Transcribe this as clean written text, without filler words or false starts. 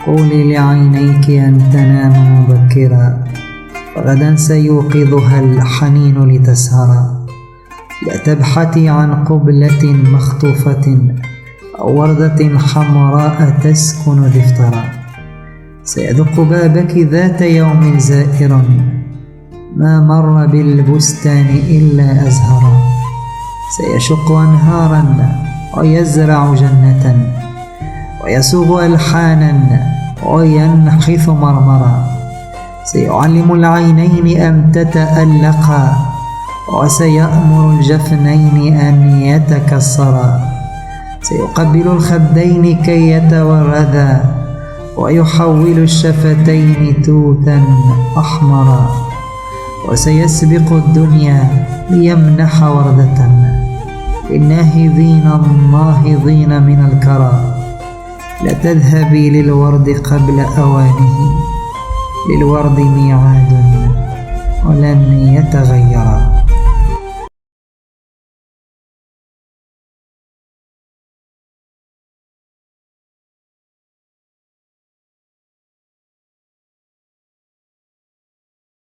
قولي لعينيك أن تنام مبكرا، فغدا سيوقظها الحنين لتسهرا. لا تبحثي عن قبلة مخطوفة أو وردة حمراء تسكن دفترا. سيدق بابك ذات يوم زائر، ما مر بالبستان إلا أزهرا. سيشق أنهارا ويزرع جنة، ويسوغ ألحانا وينحث مرمرا. سيعلم العينين أن تتألقا، وسيأمر الجفنين أن يتكسرا. سيقبل الخدين كي يتوردا، ويحول الشفتين توتا أحمرا. وسيسبق الدنيا ليمنح وردة للناهضين الناهضين من الكرى. لا تذهبي للورد قبل أوانه، للورد ميعاد ولن يتغيرا.